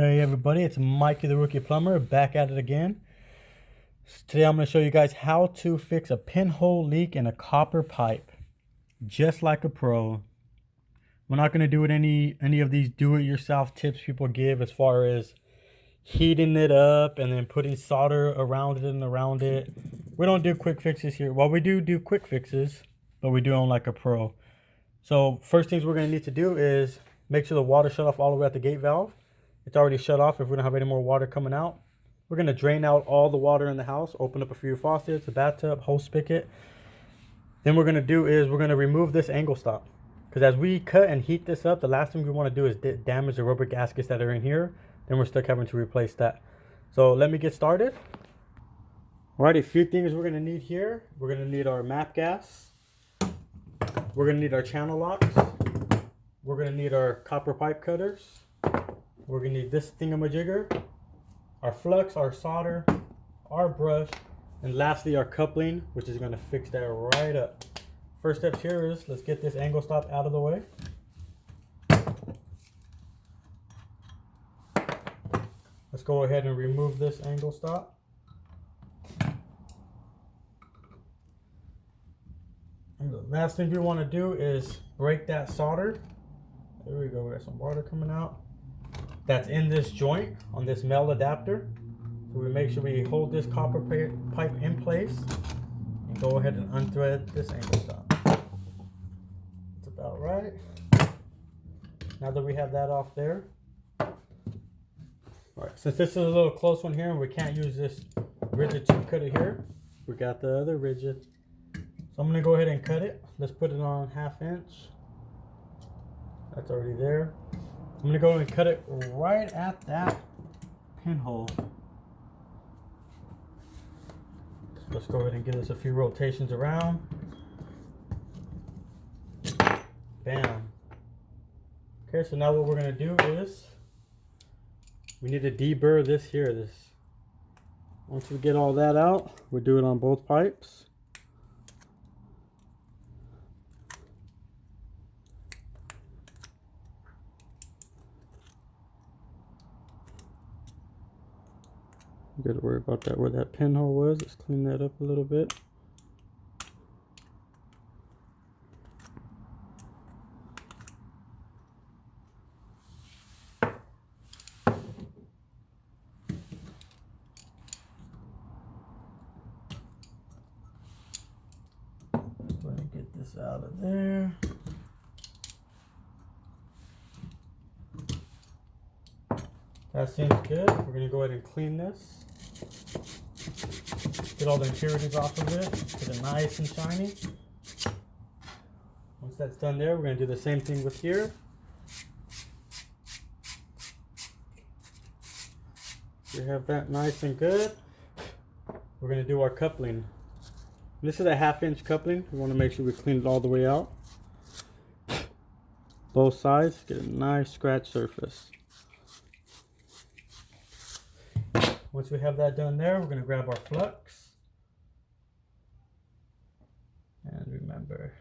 Hey everybody, it's Mikey the Rookie Plumber back at it again. Today I'm going to show you guys how to fix a pinhole leak in a copper pipe, just like a pro. We're not going to do it any of these do-it-yourself tips people give as far as heating it up and then putting solder around it and around it. We don't do quick fixes here. Well, we do quick fixes, but we do them like a pro. So first things we're going to need to do is make sure the water shut off all the way at the gate valve. It's already shut off if we don't have any more water coming out. We're going to drain out all the water in the house, open up a few faucets, a bathtub, hose spigot. Then what we're going to do is we're going to remove this angle stop. Because as we cut and heat this up, the last thing we want to do is damage the rubber gaskets that are in here. Then we're stuck having to replace that. So let me get started. Alright, a few things we're going to need here. We're going to need our map gas. We're going to need our channel locks. We're going to need our copper pipe cutters. We're going to need this thingamajigger, our flux, our solder, our brush, and lastly our coupling, which is going to fix that right up. First steps here is let's get this angle stop out of the way. Let's go ahead and remove this angle stop. And the last thing we want to do is break that solder. There we go, we got some water coming out. That's in this joint on this male adapter. So we make sure we hold this copper pipe in place and go ahead and unthread this angle stop. That's about right. Now that we have that off there. Alright, since this is a little close one here and we can't use this rigid tube cutter here, we got the other rigid. So I'm going to go ahead and cut it. Let's put it on 1/2 inch. That's already there. I'm going to go and cut it right at that pinhole. Let's go ahead and give this a few rotations around. Bam. Okay, so now what we're going to do is we need to deburr this here. Once we get all that out, we'll do it on both pipes. You gotta worry about that where that pinhole was. Let's clean that up a little bit. Go ahead and get this out of there. That seems good. We're gonna go ahead and clean this. Get all the impurities off of it. Get it nice and shiny. Once that's done there, we're going to do the same thing with here. We have that nice and good. We're going to do our coupling. This is a 1/2 inch coupling. We want to make sure we clean it all the way out. Both sides, get a nice scratch surface. Once we have that done there, we're going to grab our flux. And remember,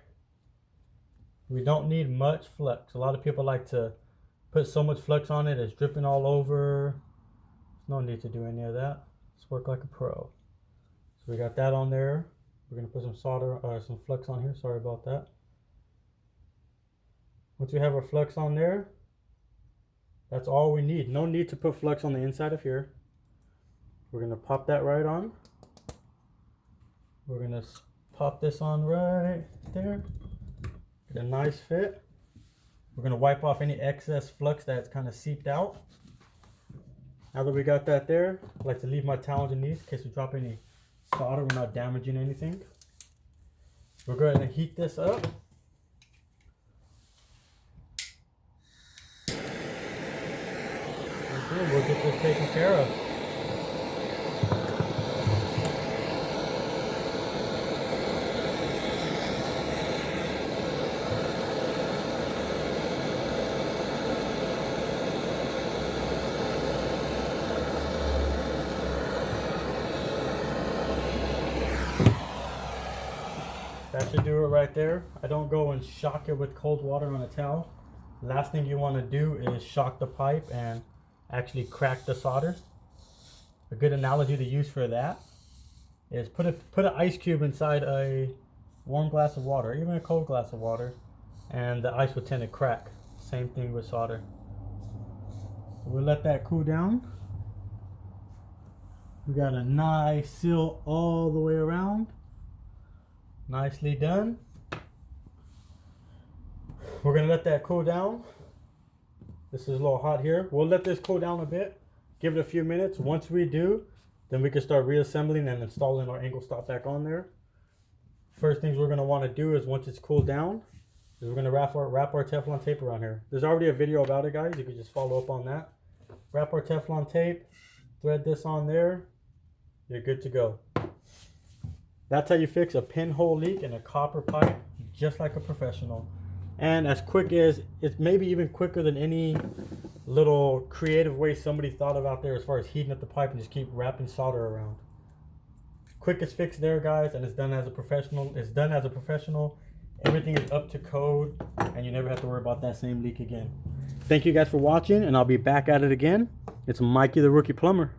we don't need much flux. A lot of people like to put so much flux on it, it's dripping all over. There's no need to do any of that. Let's work like a pro. So we got that on there. We're going to put some solder, some flux on here. Sorry about that. Once we have our flux on there, that's all we need. No need to put flux on the inside of here. We're going to pop that right on. We're going to pop this on right there. Get a nice fit. We're going to wipe off any excess flux that's kind of seeped out. Now that we got that there, I like to leave my towel underneath in case we drop any solder. We're not damaging anything. We're going to heat this up. Okay, we'll get this taken care of. That should do it right there. I don't go and shock it with cold water on a towel. Last thing you want to do is shock the pipe and actually crack the solder. A good analogy to use for that is put an ice cube inside a warm glass of water, even a cold glass of water, and the ice would tend to crack. Same thing with solder. So we'll let that cool down. We got a nice seal all the way around. Nicely done. We're gonna let that cool down. This is a little hot here. We'll let this cool down a bit. Give it a few minutes. Once we do, then we can start reassembling and installing our angle stop back on there. First things we're gonna wanna do is once it's cooled down, is we're gonna wrap our Teflon tape around here. There's already a video about it, guys. You can just follow up on that. Wrap our Teflon tape, thread this on there. You're good to go. That's how you fix a pinhole leak in a copper pipe, just like a professional. And as quick as, it's maybe even quicker than any little creative way somebody thought of out there as far as heating up the pipe and just keep wrapping solder around. Quickest fix there, guys, and it's done as a professional. It's done as a professional. Everything is up to code, and you never have to worry about that same leak again. Thank you guys for watching, and I'll be back at it again. It's Mikey the Rookie Plumber.